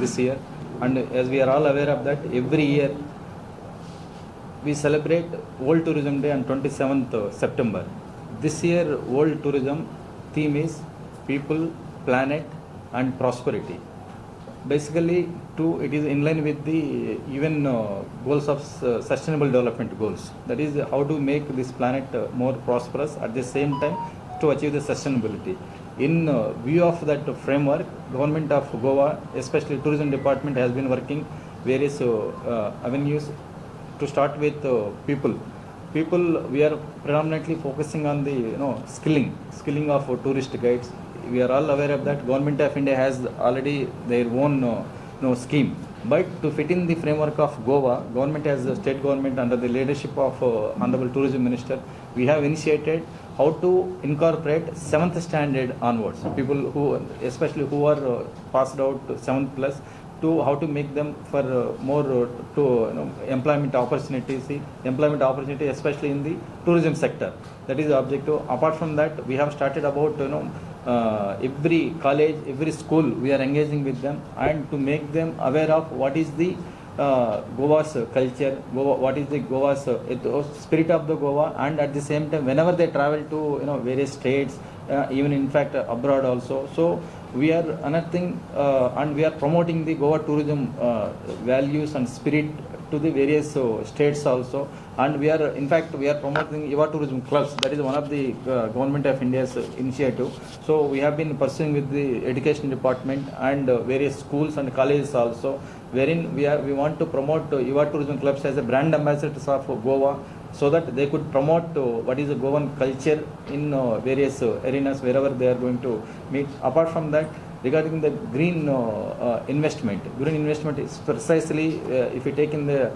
this year, and as we are all aware of that, every year we celebrate World Tourism Day on 27th September. This year World Tourism theme is people, planet and prosperity. Basically, it is in line with the UN goals of sustainable development goals. That is how to make this planet more prosperous, at the same time to achieve the sustainability. In view of that framework, Government of Goa, especially Tourism Department, has been working various avenues. To start with people, we are predominantly focusing on the skilling of tourist guides. We are all aware of that. Government of India has already their own scheme, but to fit in the framework of Goa, government as a state government under the leadership of Honorable Tourism Minister, we have initiated how to incorporate 7th standard onwards, people who especially who are passed out 7th plus, to how to make them for more employment opportunities, especially in the tourism sector. That is the objective. Apart from that, we have started about every college, every school, we are engaging with them and to make them aware of what is the Goa's culture, what is the Goa's spirit of the Goa, and at the same time, whenever they travel to various states, even in fact abroad also. So we are unearthing and we are promoting the Goa tourism values and spirit to the various states also, and we are promoting Yuva tourism clubs. That is one of the Government of India's initiative. So we have been pursuing with the education department and various schools and colleges also, wherein we want to promote Yuva tourism clubs as a brand ambassadors of Goa, so that they could promote what is the Goan culture in various arenas wherever they are going to meet. Apart from that, regarding the green investment is precisely if you take in the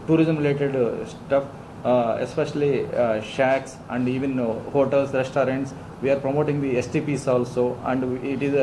tourism related stuff, especially shacks and even hotels, restaurants. We are promoting the STPs also, and it is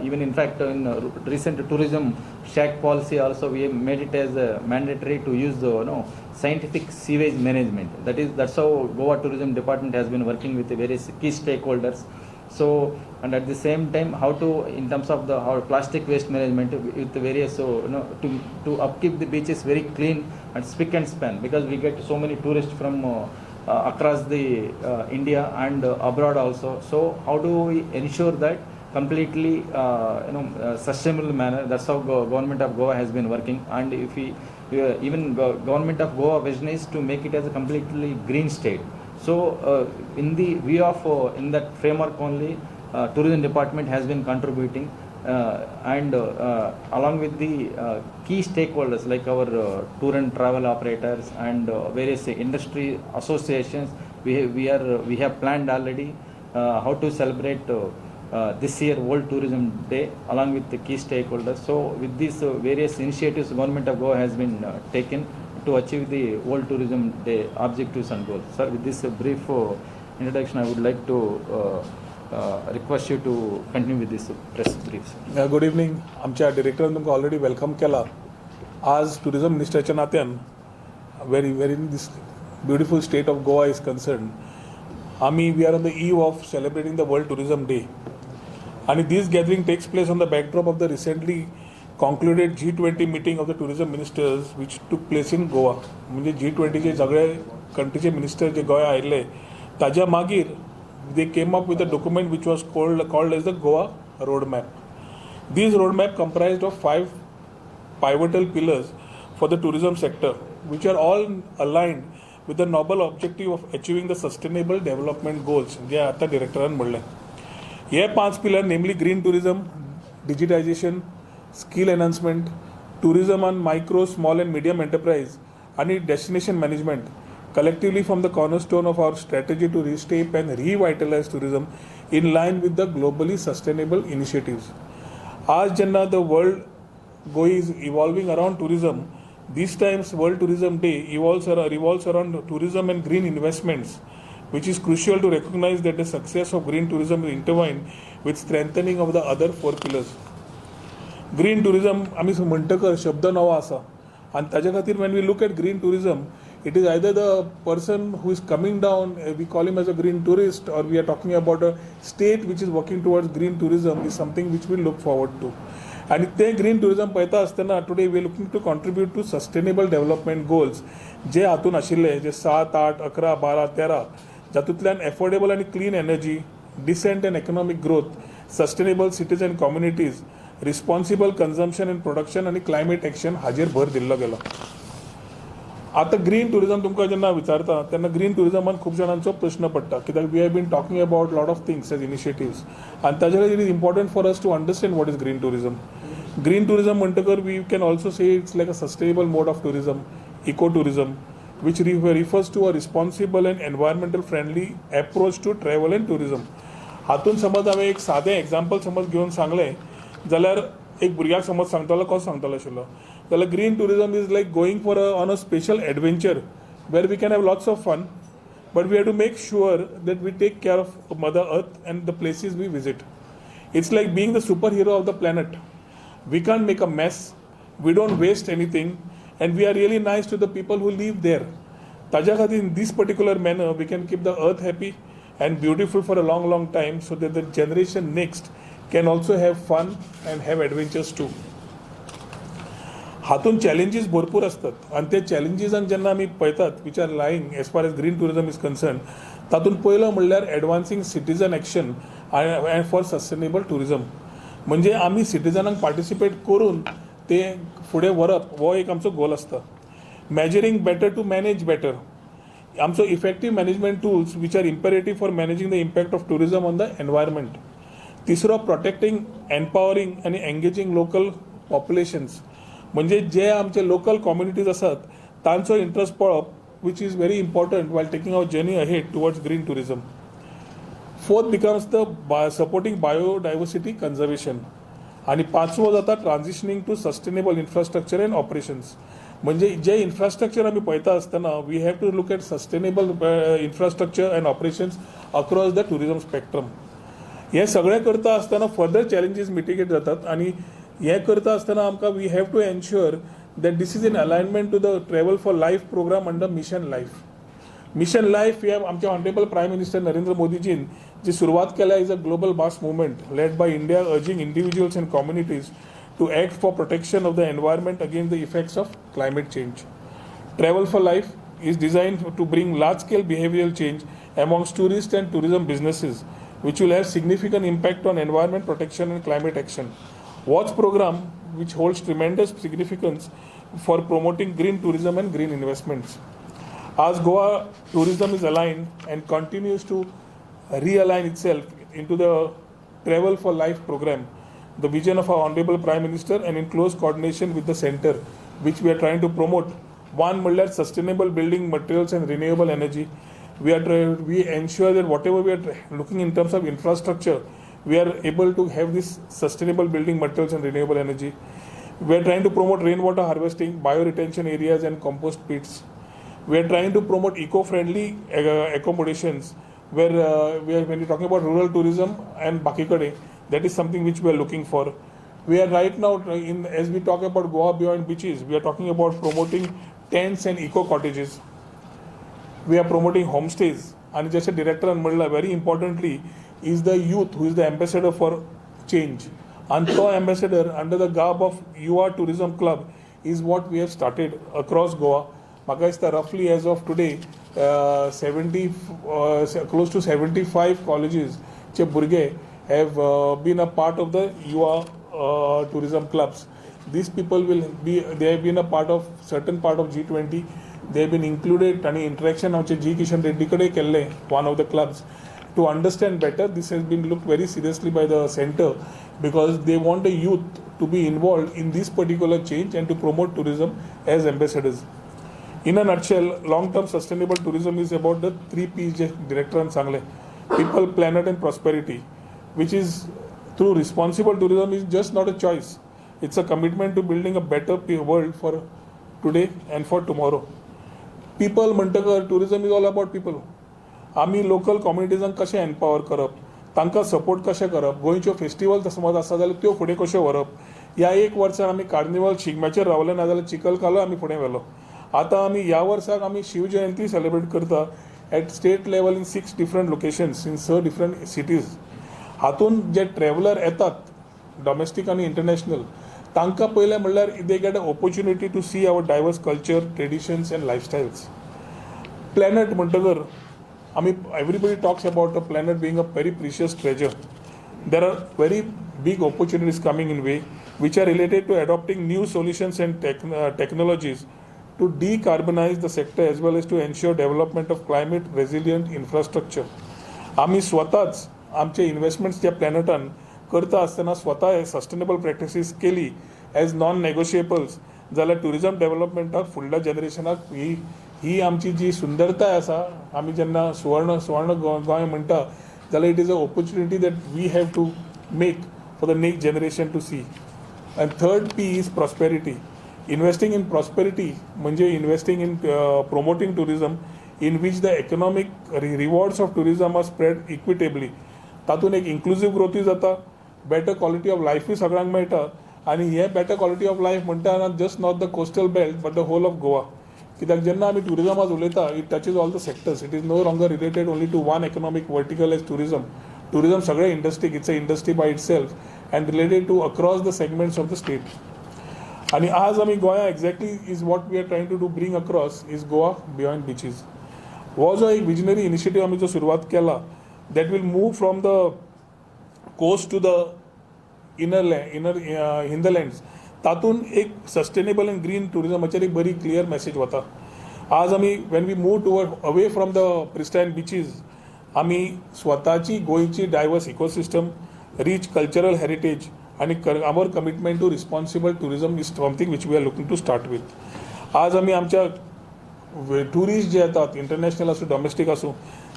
even in fact in recent tourism shack policy also we have made it as mandatory to use the scientific sewage management. That's how Goa Tourism Department has been working with the various key stakeholders. So, and at the same time, how to, in terms of how plastic waste management with the various, to upkeep the beaches very clean and spick and span, because we get so many tourists from across the India and abroad also. So how do we ensure that completely sustainable manner? That's how Government of Goa has been working. And if we even Government of Goa vision is to make it as a completely green state. So in the view of in that framework only, Tourism Department has been contributing and along with the key stakeholders like our tour and travel operators and various industry associations, we have planned already how to celebrate this year World Tourism Day along with the key stakeholders. So with these various initiatives, Government of Goa has been taken to achieve the World Tourism Day objectives and goals. Sir, with this brief introduction, I would like to request you to continue with this press brief. Good evening. आमच्या डिरेक्टरान तुमकां already welcome केला. आज tourism मिनिस्टरच्या नात्यान where in this beautiful state of Goa is concerned, we are on the eve of celebrating the World Tourism Day, and this gathering takes place on the backdrop of the recently concluded G20 meeting of the tourism ministers which took place in Goa. म्हणजे G20 चे सगळे कंट्रीचे minister जे गोंया आयिल्ले ताज्या मागीर they came up with a document which was called as the Goa Roadmap. This roadmap comprised of 5 pivotal pillars for the tourism sector, which are all aligned with the noble objective of achieving the sustainable development goals. जे आता डिरेक्टरान म्हणलें. हे 5 pillars, namely green tourism, digitization, skill enhancement, tourism on micro, small and medium enterprise, and destination management, collectively form the cornerstone of our strategy to reshape and revitalize tourism in line with the globally sustainable initiatives. As jenna the world is evolving around tourism, this time's World Tourism Day revolves around tourism and green investments, which is crucial to recognize that the success of green tourism is intertwined with strengthening of the other 4 pillars. Green tourism, आमी म्हणटकर शब्द नवो आसा, and ताजे खातीर when we look at green tourism, it is either the person who is coming down, we call him as a green tourist, or we are talking about a state which is working towards green tourism is something which we look forward to. आणि ते green tourism पळयता आसतना today we looking to contribute to sustainable development goals जे हातून आशिल्ले जे 7, 8, 11, 12, 13 जातूंतल्यान affordable आनी clean energy, decent and economic growth, sustainable cities and communities, responsible consumption and production आनी क्लायमेट एक्शन हाजेर भर दिल्लो गेलो. आतां ग्रीन टुरिझम तुमकां जेन्ना विचारता तेन्ना ग्रीन टुरिझमान खूब जाणांचो प्रश्न पडटा कित्याक we have been talking about lot of things as initiatives आनी ताजे खातीर it is important for us to understand what is green tourism. Green tourism म्हणटकर we can also say it's like a sustainable mode of tourism, eco tourism, which refers to a responsible and environmental friendly approach to travel and tourism. हातून समज हांवें एक सादें example समज घेवन सांगलें जाल्यार एक भुरग्याक समज सांगतलो कसो सांगतलो आशिल्लो जाल्यार green tourism is like going for on a special adventure where we can have lots of fun but we have to make sure that we take care of mother earth and the places we visit. It's like being the super hero of the planet. We can't make a mess, we don't waste anything and we are really nice to the people who live there. ताज्या खातीर in this particular manner we can keep the earth happy and beautiful for a long time so that the generation next can also have fun and have adventures too. हातून challenges भरपूर असतात आणि ते चॅलेंजीजांक जेन्ना आमी पळयतात which are lying as far as green tourism is concern तातूंत पयलो म्हणल्यार advancing citizen action and for sustainable tourism. म्हणजे आमी सिटीजनांक पार्टिसिपेट करून ते फुडें व्हरप हो एक आमचो गोल आसता. Measuring better to manage better. आमचो effective management tools which are imperative for managing the impact of tourism on the environment. तिसरो प्रोटेक्टिंग, एम्पावरिंग आनी एंगेजिंग लोकल पॉप्युलेशन्स. म्हणजे जे आमचे लोकल कम्युनिटीज आसात तांचो इंट्रस्ट पळप which is very important while taking our journey ahead towards green tourism. Fourth becomes the supporting biodiversity conservation. आणि पांचवो जाता transitioning to sustainable infrastructure and operations. म्हणजे जे इन्फ्रास्ट्रक्चर आमी पळयता आसतना we have to look at sustainable infrastructure and operations across the tourism spectrum. हे सगळें करता आसतना फर्दर चॅलेंजीस मिटिगेट जातात आणि हे करता आसतना आमकां we have to ensure that this is in alignment to the travel for life programme under mission life. Mission life हे आमच्या ऑनरेबल प्रायम मिनिस्टर नरेंद्र मोदीजीन जी सुरवात केल्या is a global mass movement led by India urging individuals and communities to act for protection of the environment against the effects of climate change. Travel for life is designed to bring large-scale behavioral change amongst tourists and tourism businesses, which will have significant impact on environment protection and climate action. WATCH program, which holds tremendous significance for promoting green tourism and green investments. As Goa tourism is aligned and continues to realign itself into the Travel for Life program, the vision of our Honorable Prime Minister, and in close coordination with the Centre, which we are trying to promote. One, sustainable building materials and renewable energy. We ensure that whatever we are looking in terms of infrastructure, we are able to have this sustainable building materials and renewable energy. We are trying to promote rainwater harvesting, bioretention areas and compost pits. We are trying to promote eco-friendly accommodations where when you're talking about rural tourism and Bakikade, that is something which we are looking for. We are right now, as we talk about Goa beyond beaches, we are talking about promoting tents and eco-cottages. We are promoting homestays. And just a director and Mudla, very importantly, is the youth who is the ambassador for change. And the ambassador under the garb of UR Tourism Club is what we have started across Goa. Magaista roughly as of today, close to 75 colleges Burge have been a part of the UR tourism clubs. These people they have been a part of certain part of G20. They have been included in interaction of G. Kishan Reddy Kelle, one of the clubs. To understand better, this has been looked very seriously by the center because they want the youth to be involved in this particular change and to promote tourism as ambassadors. In a nutshell, long-term sustainable tourism is about the 3 P's Director and Sangle: people, planet and prosperity, which is through responsible tourism is just not a choice. It's a commitment to building a better world for today and for tomorrow. People, tourism is all about people. आमी local कम्युनिटीजांक कशें empower करप, तांकां support कशें करप, गोंयच्यो festival समज आसा जाल्यार त्यो फुडें कश्यो व्हरप. ह्या एक वर्सान आमी कार्निवल शिगम्याचेर रावले ना जाल्यार चिखलकालो आमी फुडें व्हेलो. आतां आमी ह्या वर्साक आमी शिव जयंती सेलिब्रेट करता at state level in 6 different locations in 6 different cities. हातून जे ट्रॅव्हलर येतात डॉमेस्टीक आनी इंटरनॅशनल, तांकां पयलें म्हणल्यार they get a opportunity to see our diverse culture, traditions and lifestyles. Planet म्हणटकर आमी everybody talks about a planet being a very precious treasure. There are very big opportunities coming in way which are related to adopting new solutions and technologies to decarbonize the sector as well as to ensure development of climate resilient infrastructure. आम्ही स्वतःच आमचे investments ज्या प्लॅनेटान करता आसतना स्वता हे sustainable practices केली age non negotiables, जाल्यार ट्युरिजम डेव्हलपमेंटाक फुडल्या जनरेशनाक ही आमची जी सुंदरताय आसा, आमी जेन्ना सुवर्ण गोंय म्हणटा, जाल्यार it is a opportunity that we have to make for the next generation to see. And third P is prosperity. Investing in prosperity म्हणजे investing in promoting tourism in which the economic rewards of tourism are spread equitably. तातूंत एक इन्क्लुसीव ग्रोथूय जाता, better quality of लायफूय सगळ्यांक मेळटा, आनी हे better quality of life म्हणटा just not the coastal belt but the whole of Goa. कित्याक जेन्ना आमी टुरिजमाक उलयता, it touches all the sectors. It is no longer related only to one economic vertical as tourism. Tourism सगळे इंडस्ट्रीक, it's a industry by itself and related to across the segments of the state. आनी आज आमी गोंया exactly is what we are trying to do bring across is Goa beyond beaches. हो जो एक visionary initiative आमी जो सुरवात केला, that will move from the coast to the inner hinterlands, तातूंत एक सस्टेनेबल अँड ग्रीन टुरिजमाचेर एक बरी क्लियर मेसेज वता. आज आमी when we move toward away from the pristine beaches, आमी स्वताची गोंयची diverse ecosystem, rich cultural heritage आनी our commitment to responsible tourism is something which we are looking to start with. आज आमी आमच्या टुरिस्ट जे येतात, इंटरनॅशनल आसूं डॉमेस्टीक आसूं,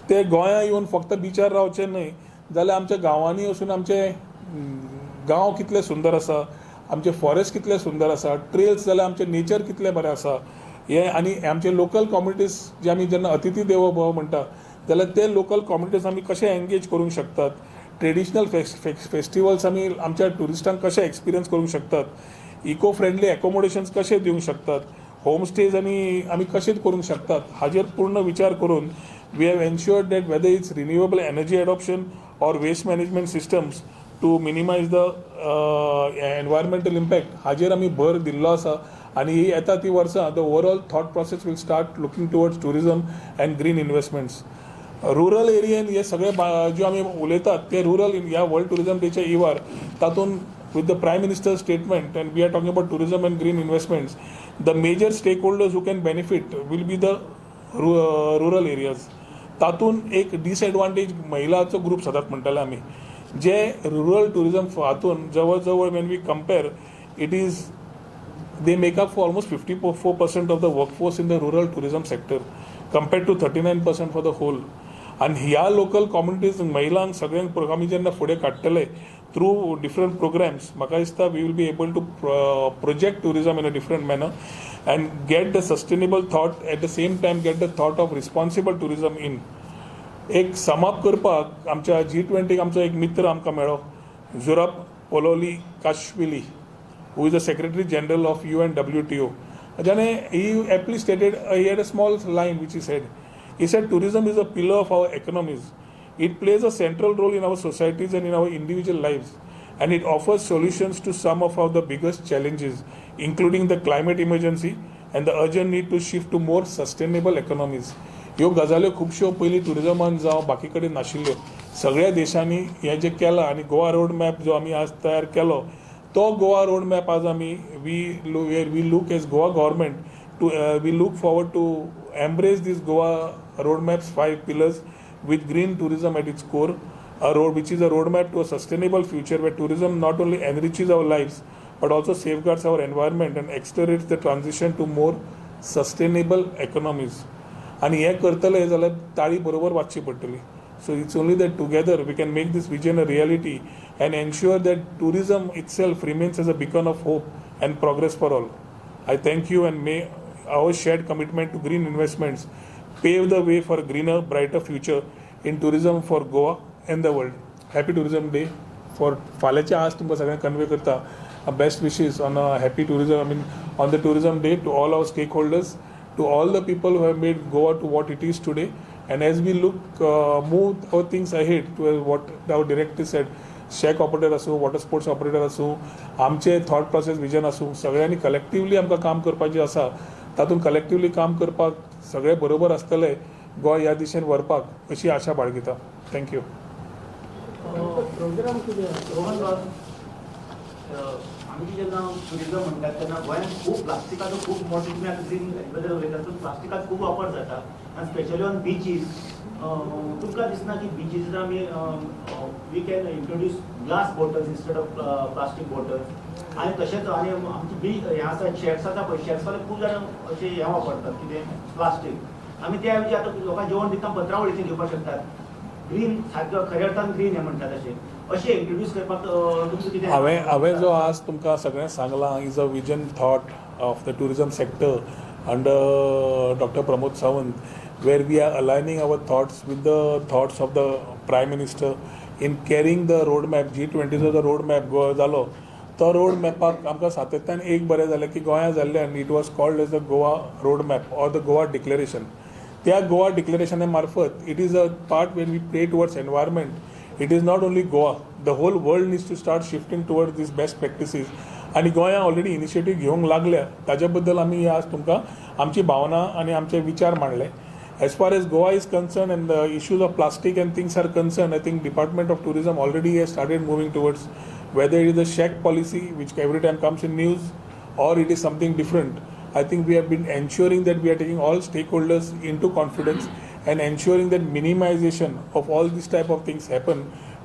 ते गोंया येवन फक्त बिचार रावचे न्हय, जाल्यार आमच्या गांवांनी वचून आमचे गांव कितले सुंदर आसा, आमचे फॉरेस्ट कितले सुंदर आसा, ट्रेल्स जाल्यार आमचे नेचर कितले बरें आसा, हे आनी आमचे लोकल कम्युनिटीज जे आमी जेन्ना अतिथी देवो भव म्हणटा, जाल्यार ते लोकल कम्युनिटीज आमी कशे एंगेज करूंक शकतात, ट्रेडिशनल फेस्टिवल्स आमी आमच्या टुरिस्टांक कशे एक्सपिरियन्स करूंक शकतात, इको फ्रेंडली एकोमोडेशन्स कशे दिवंक शकतात, होम स्टेज आमी कशें करूंक शकतात, हाजेर पूर्ण विचार करून we have ensured that whether it's renewable energy adoption or waste management systems to minimise the environmental impact, हाजेर आमी भर दिल्लो आसा. आनी ही येता ती वर्सां the overall thought process will start looking towards tourism and green investments. Rural एरियेन हे सगळे जे आमी उलयतात ते रुरल ह्या वर्ल्ड टुरिजम डेच्या इवार, तातूंत with the Prime Minister's statement, and we are talking about tourism and green investments, the major stakeholders who can benefit will be the rural areas. तातूंत एक डिसएडवांटेज महिलांचो ग्रुप सदांच म्हणटाले आमी, जे रुरल टुरिजम हातूंत जवळ जवळ when we compare it is they make up for almost 54% of the workforce in the rural tourism sector compared to 39% for the whole. आनी ह्या लोकल कम्युनिटीज महिलांक सगळ्यांक आमी जेन्ना फुडें काडटले थ्रू डिफरंट प्रोग्राम्स, म्हाका दिसता we will be able to project tourism in a different manner and get the sustainable thought at the same time get the thought of responsible tourism in. एक समाप करपाक आमच्या G20 आमचो एक मित्र आमकां मेळ्ळो, Zurab Pololikashvili, who is the secretary general of UNWTO. जाणे he aptly stated, he had a small line which he said. He said tourism is a pillar of our economies. It plays a central role in our societies and in our individual lives, and it offers solutions to some of the biggest challenges, including the climate emergency and the urgent need to shift to more sustainable economies. ह्यो गजाल्यो खुबश्यो पयलीं टुरिजमान जावं बाकी कडेन नाशिल्ल्यो, सगळ्या देशांनी हें जें केलां आनी गोवा रोड मॅप जो आमी आज तयार केलो, तो गोवा रोड मॅप आज आमी we look as Goa government too we look forward to embrace this Goa roadmap's 5 pillars with green tourism at its core, which is a roadmap to a sustainable future where tourism not only enriches our lives but also safeguards our environment and accelerates the transition to more sustainable economies. आणि हे करतले जाल्यार ताळी बरोबर वाजची पडटली. So it's only that together we can make this vision a reality and ensure that tourism itself remains as a beacon of hope and progress for all. I thank you and may our shared commitment to green investments pave the way for a greener, brighter future in tourism for Goa and the world. Happy Tourism Day. For फाल्याचे आज तुमकां सगळ्यांक convey करता best wishes on a happy tourism, on the tourism day to all our stakeholders, to all the people who have made Goa to what it is today. And as we look, move our things ahead to what our director said, shake operator आसूं, water sports operator आसूं, आमचे thought process vision आसूं, सगळ्यांनी collectively आमकां काम करपाचें आसा. तातूंत कलेक्टिवली काम करपाक सगळे बरोबर आसतले गोंय ह्या दिशेन व्हरपाक अशी आशा बाळगिता. थँक्यू. प्रोग्राम कितें रोहन आमी जेन्ना टुरिजम म्हणटात तेन्ना गोंयांत खूब प्लास्टिकाचो खूब मोठो तुमी आतां ग्रीन बद्दल उलयतात सो प्लास्टिकाचो खूब वापर जाता आनी स्पेशली ऑन बिचीस तुमकां दिसना की बिचीस आमी we can introduce glass bottles instead of plastic bottles आनी तशेंच आनी आमची बीच हें आसा शेक्स आसा पळय शेक्साले खूब जाण अशें हें वापरतात कितें प्लास्टीक आमी त्या ऐवजी आतां लोकांक जेवण दितना पत्रावळीचें दिवपाक शकतात ग्रीन सारको खऱ्या अर्थान ग्रीन हें म्हणटात अशें इंट्रोड्यूस करपाक तुमचो कितें हांवें जो आज तुमकां सगळें सांगलां is a vision thought of the tourism sector under doctor Pramod Sawant where we are aligning our thoughts with the thoughts of the prime minister in carrying the road map G20चो जो रोड मॅप जालो तो रोड मॅपाक आमकां सातत्यान एक बरें जालें की गोंया जाल्ल्यान it was called as the Goa road map or the Goa declaration. त्या गोवा डिक्लेरेशना मार्फत it is a part when we play towards environment. It is not only Goa, the whole world needs to start shifting towards these best practices. आणि गोंया already initiative घेवंक लागल्या ताज्या बद्दल आमी आज तुमकां आमची भावना आनी आमचे विचार मांडले. As far as Goa is concerned and the issues of plastic and things are concerned, I think Department of Tourism already has started moving towards whether it is a shack policy which every time comes in news or it is something different. I think we have been ensuring that we are taking all stakeholders into confidence and ensuring that minimization of all these type of things happen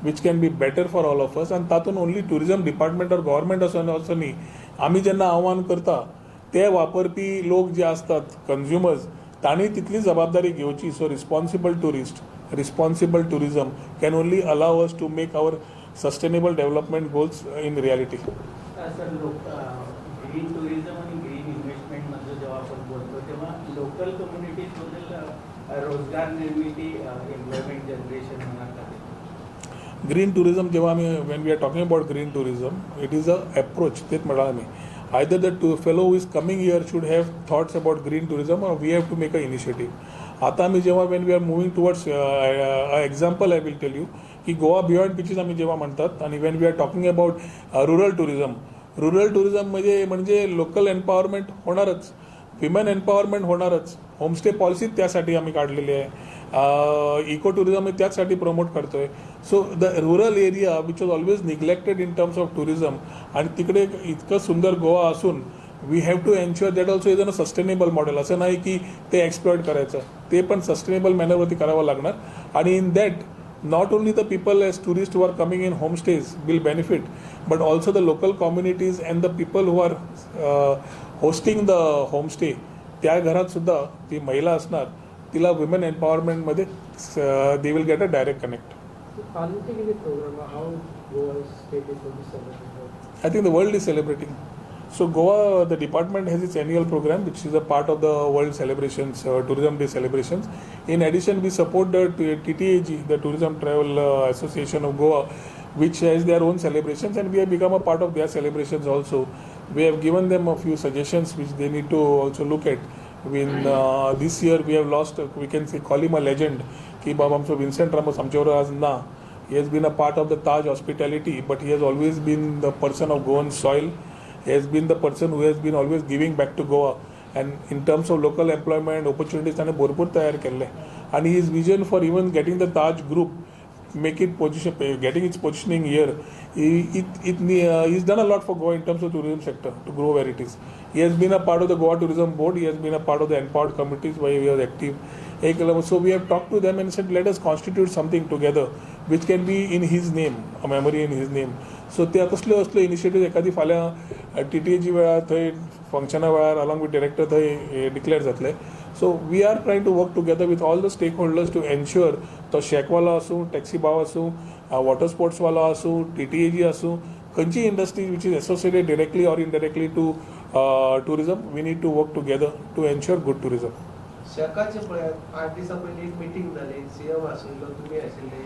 which can be better for all of us. And तातून only tourism department or government असो न्ही आमी जेन्ना आव्हान करता ते वापरपी लोक जे असतात कन्झ्युमर्स तांणी तितली जबाबदारी घेवची. So responsible tourist responsible tourism can only allow us to make our sustainable development goals in reality. Sir green tourism आणि ग्रीन इन्व्हेस्टमेंट मध्ये जेव्हा आपण बोलतो तेव्हा लोकल कम्युनिटीज बद्दल रोजगार निर्मिती एम्प्लॉयमेंट जनरेशन म्हणतात. ग्रीन टुरिजम जेव्हा आम्ही when we are talking about green tourism it is a approach तेच म्हणाल आम्ही either the fellow who is coming here should have thoughts about green tourism or we have to make a initiative. आता आम्ही जेव्हा when we are moving towards example I will tell you की Goa beyond beaches आम्ही जेव्हा म्हणतात आणि when we are talking about rural tourism म्हणजे local empowerment होणारच, विमेन एम्पॉवरमेंट होणारच. होमस्टे पॉलिसी त्यासाठी आम्ही काढलेली आहे, इको टुरिझम त्याचसाठी प्रमोट करतोय. So the rural area which was always neglected in terms of tourism आणि तिकडे इतकं सुंदर गोवा असून we have to ensure that also is a sustainable model. असं नाही की ते एक्सप्लॉइट करायचं, ते पण सस्टेनेबल मॅनरवरती करावं लागणार. आणि in that not only the people as tourists who are coming in homestays will benefit, but also the local communities and the people who are hosting the homestay. त्या घरात सुद्धा ती महिला असणार, तिला विमेन एम्पॉवरमेंटमध्ये they will get a direct connect. I think the world is celebrating. So Goa, the department has its annual program, which is a part of the world celebrations, Tourism Day celebrations. In addition, we support the TTAG, the Tourism Travel Association of Goa, which has their own celebrations, and we have become a part of their celebrations also. We have given them a few suggestions which they need to also look at. This year we have lost, we can say, call him a legend, ki Baba amcho Vincent Ramos amchora आज ना. He has been a part of the Taj hospitality, but he has always been the person of Goan soil. He has been the person who has been always giving back to Goa, and in terms of local employment opportunities त्याने भरपूर तयार केले. आणि his vision for even getting the Taj group, getting its positioning here, he's done a lot for Goa in terms of tourism sector to grow where it is. He has been a part of the Goa Tourism Board. He has been a part of the empowered committees where he was active. So we have talked to them and said, let us constitute something together which can be in his name, a memory in his name. So त्या कसले initiative एखादी फाल्यां TTAG वेळार थंय फंक्शना वेळार along with director थंय declare जातले. So we are trying to work together with all the stakeholders to ensure तो शेकवालो आसूं, टॅक्सी भाव आसूं, वॉटर स्पोर्ट्सवालो आसूं, TTAG आसूं, खंयची industry which is associated directly or indirectly to tourism, we need to work together to ensure good tourism. शेकाचे पळयात 8 दिसां पयलीं एक मिटींग जाली, CM आशिल्लो, तुमी आशिल्ले,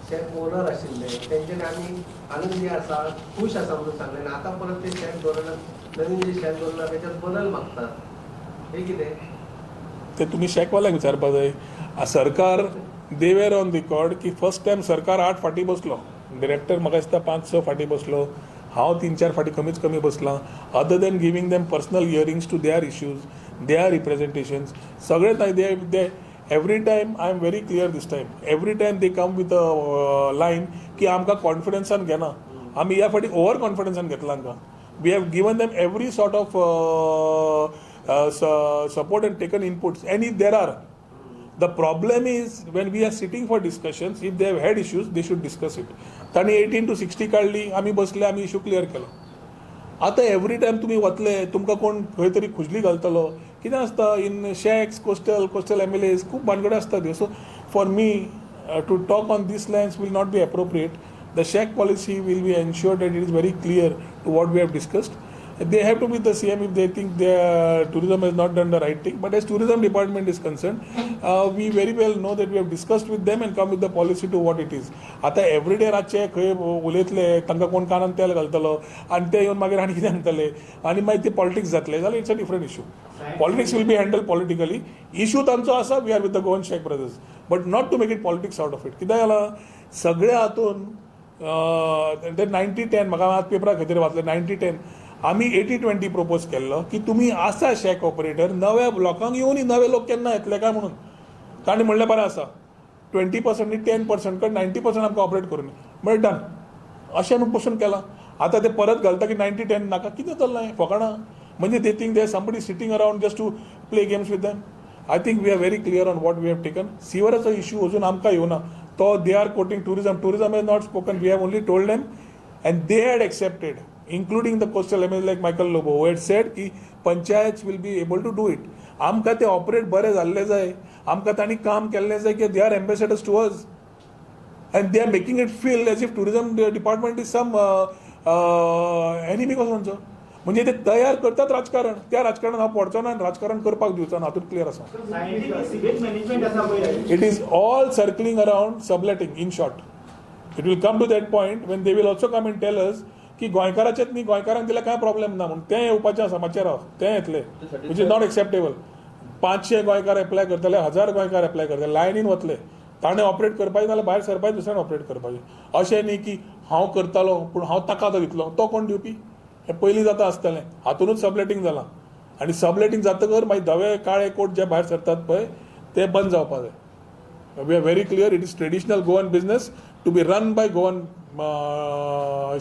शेक ओनर आशिल्ले, तेंच्यांनी आमी आनंदी आसा, खूश आसा म्हणून सांगलें. आनी आतां परत ते शेक धोरणात नवीन जे शेक धोरणात तेच्यात बदल मागतात, हे कितें? ते तुम्ही शेकवाल्याक विचारपाक जाय. सरकार दे वेर ऑन रिकॉर्ड की फर्स्ट टायम सरकार 8 फाटी बसलो डिरेक्टर म्हाका दिसता 5-6 फाटी बसलो, हांव 3-4 फाटी कमीच कमी बसलां. Other than giving them personal hearings to their issues, their representations, सगळे they every time I am very clear this time. Every time they come with a line की आमकां कॉन्फिडन्सान घेना, आमी ह्या फाटी ओवर कॉन्फिडन्सान घेतला आमकां. We have given them every sort of support and taken inputs, and if there are, the problem is when we are sitting for discussions, if they have had issues they should discuss it. ताणी 18 to 60 काढली, आमी बसले, आमी issue clear केलो. आतां every time तुमी वतले, तुमकां कोण खंय तरी खुजली घालतलो, कितें आसता इन शॅक्स, कोस्टल MLAs खूब भानगडी आसता त्यो. So for me to talk on this lines will not be appropriate. The shack policy will be ensured that it is very clear to what we have discussed. They have to be the CM if they think their tourism has not done the right thing. But as tourism department is concerned, we very well know that we have discussed with them and come with the policy to what it is. आता everyday रातचे खंय उलयतले, तांकां कोण कानान तेल घालतलो आनी ते येवन मागीर आनी कितें सांगतले आनी मागीर ते पॉलिटिक्स जातले जाल्यार it's a different issue. Politics will be handle politically. Issue तांचो आसा, we are with the Goan Sheikh brothers, but not to make it politics out of it. कित्याक जालां सगळ्या हातून 90-10 म्हाका आज पेपराक खंय तरी वाचलें 90-10 आमी 80-20 प्रपोज केल्लो की तुमी आसा शॅक ऑपरेटर, नव्या लोकांक येवन नवे लोक केन्ना येतले काय म्हणून. ताणें म्हणलें बरें आसा 20% न्ही 10% कर 90% आमकां ऑपरेट करून म्हणजे डन अशें आमी पसून केलां. आतां ते परत घालता की 90-10 नाका, कितें चल्लां हें फकाणां. म्हणजे they think they somebody sitting around just to play games with them. I think we are very clear on what we have taken. सिवराचो इशू अजून आमकां येवना, तो they are quoting tourism has not spoken. We have only told them and they had accepted, including the coastal MLAs like Michael Lobo, who had said ki panchayats will be able to do it. आमकां ते operate बरे जाल्ले जाय, आमकां तांणी काम केल्लें जाय की they are ambassadors to us and they are making it feel as if tourism department is some enemy कसो म्हणचो. म्हणजे ते तयार करतात राजकारण, त्या राजकारणात हांव पडचो ना आनी राजकारण करपाक दिवचो ना, हातूंत क्लियर आसा. It is all circling around subletting in short. It will come to that point when they will also come and tell us की गोंयकाराचेच न्ही, गोंयकारांक दिल्यार कांय प्रॉब्लेम ना म्हणून तें येवपाचें आसा मातशें राव, तें येतलें विच इज नॉट एक्सेप्टेबल. 500 गोंयकार एप्लाय करतले, 1000 गोंयकार एप्लाय करतले, लायनीन वतले, ताणें ऑपरेट करपाचें नाल्यार भायर सरपाचें, दुसऱ्यान ऑपरेट करपाचें. अशें न्ही की हांव करतालो पूण हांव ताका तो दितलो, तो कोण दिवपी. हें पयलीं जाता आसतलें, हातूनच सबलेटींग जालां. आनी सबलेटींग जातकर मागीर धवे काळे कोट जे भायर सरतात पळय ते बंद जावपाक जाय. We are very clear, it is traditional Goan business to be run by Goan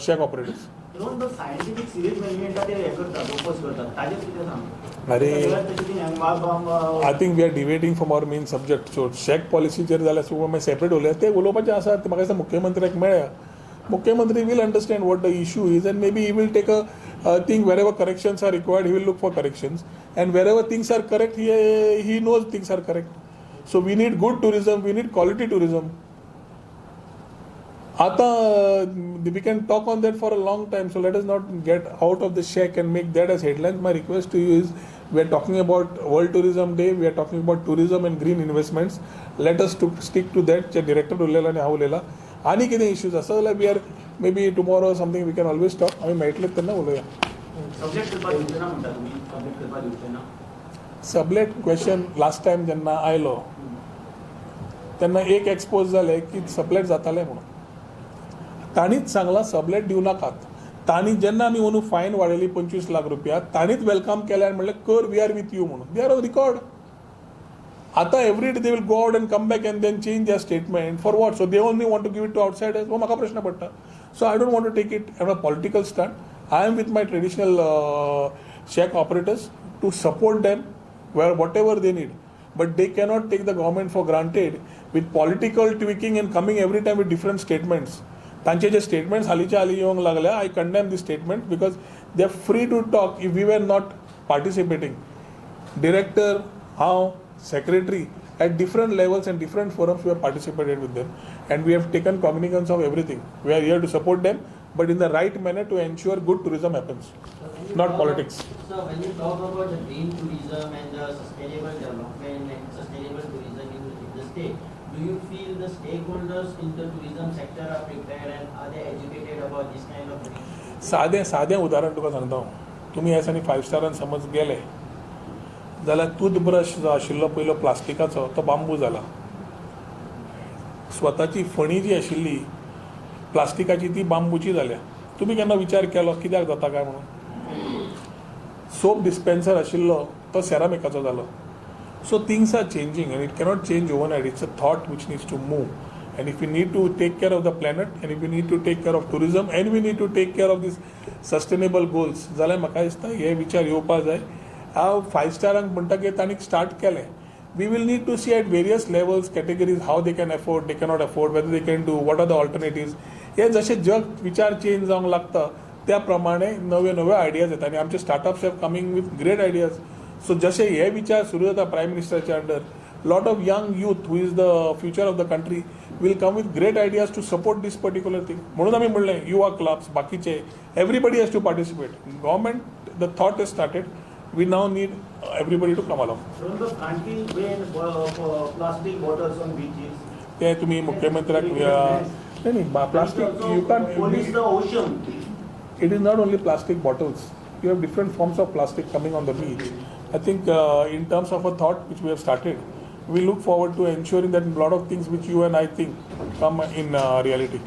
shack operators. Scientific series management ते हे करतात, propose करतात, ताजेर कितें सांग. अरे I think we are debating from our main subject. So shack पॉलिसीचेर जाल्यार सो सेपरेट उलया, ते उलोवपाचें आसा. म्हाका दिसता मुख्यमंत्र्याक मेळया, मुख्यमंत्री will understand what the issue is and maybe he will take a thing wherever corrections are required, he will look for corrections and wherever things are correct he knows things are correct. So we need good tourism, we need quality tourism. Ata, we can talk on that for a long time, so let us not get out of the shack and make that as headlines. My request to you is, we are talking about World Tourism Day, we are talking about tourism and green investments. Let us stick to that. जे director उरलेला आणि हांव उरलेला. आनी कितें issues आसा जाल्यार we are maybe tomorrow something we can always talk. आमी मेळटले तेन्ना उलोवया. सब्जेक्ट करपाक दिवचे ना म्हणटा तुमी, सब्जेक्ट करपाक दिवचे ना. सबलेट क्वेश्चन लास्ट टायम जेन्ना आयलो तेन्ना एक एक्सपोज जालें की सबलेट जातालें म्हणून. तांणीच सांगलां सबलेट दिवं नाकात. तांणी जेन्ना आमी अंदू फायन वाडयली 25 लाख रुपया, तांणीच वेलकम केलें आनी म्हणलें कर, वी आर विथ यू म्हणून. They are on record. आतां every day they will go out and come back and then change their statement for what. So they only want to give it to outsiders. हो म्हाका प्रश्न पडटा. So I don't want to take it at a political stand. I am with my traditional shack operators to support them whatever they need, but they cannot take the government for granted with political tweaking and coming every time with different statements. तांचे जे statements हालींच्या हालीं येवंक लागल्या, I condemn this statement because they are free to talk if we were not participating. Director, हांव, secretary at different levels and different forums we have participated with them and we have taken cognizance of everything. We are here to support them, but in the right manner to ensure good tourism happens, not politics. So when you talk about the green tourism and the sustainable development and sustainable tourism in the state, do you feel the stakeholders in the tourism sector are prepared and are they educated about this kind of thing? सादें उदाहरण तुका सांगता हांव. तुमी ह्या दिसांनी 5 स्टारान समज गेले जाल्यार टूथब्रश जो आशिल्लो पयलो प्लास्टिकाचो तो बांबू जाला. स्वताची फणी जी आशिल्ली प्लास्टिकाची ती बांबूची जाल्या. तुमी केन्ना विचार केलो कित्याक जाता काय म्हणून? सोप डिस्पेन्सर आशिल्लो तो सेरामिकाचो जालो. So things are changing and it cannot change overnight. It's a thought which needs to move. And if we need to take care of the planet, and if we need to take care of tourism, and we need to take care of these sustainable goals, जाल्यार म्हाका दिसता हे विचार येवपाक जाय. हांव 5 स्टारांक म्हणटकीर तांणी स्टार्ट केलें. We will need to see at various levels, categories, how they can afford, they cannot afford, whether they can do, what are the alternatives. हे जशें जग विचार चेंज जावंक लागता त्या प्रमाणे नवे नवे आयडियाज येता आनी आमचे startups have coming with great ideas. So जशे हे विचार सुरू जाता प्रायम मिनिस्टराच्या under, lot of young youth who is the future of the country will come with great ideas to support this particular thing. म्हणून आम्ही म्हणलें युवा क्लब्स बाकीचे everybody has to participate. Government, the thought has started. We now need everybody to come along. From the anti-ban plastic bottles on beaches. ते तुम्ही मुख्यमंत्र्याक नाही plastic you can't Police the ocean. it is not only plastic bottles. You have different forms of plastic coming on the beach. I think in terms of a thought which we have started, we look forward to ensuring that a lot of things which you and I think come in reality.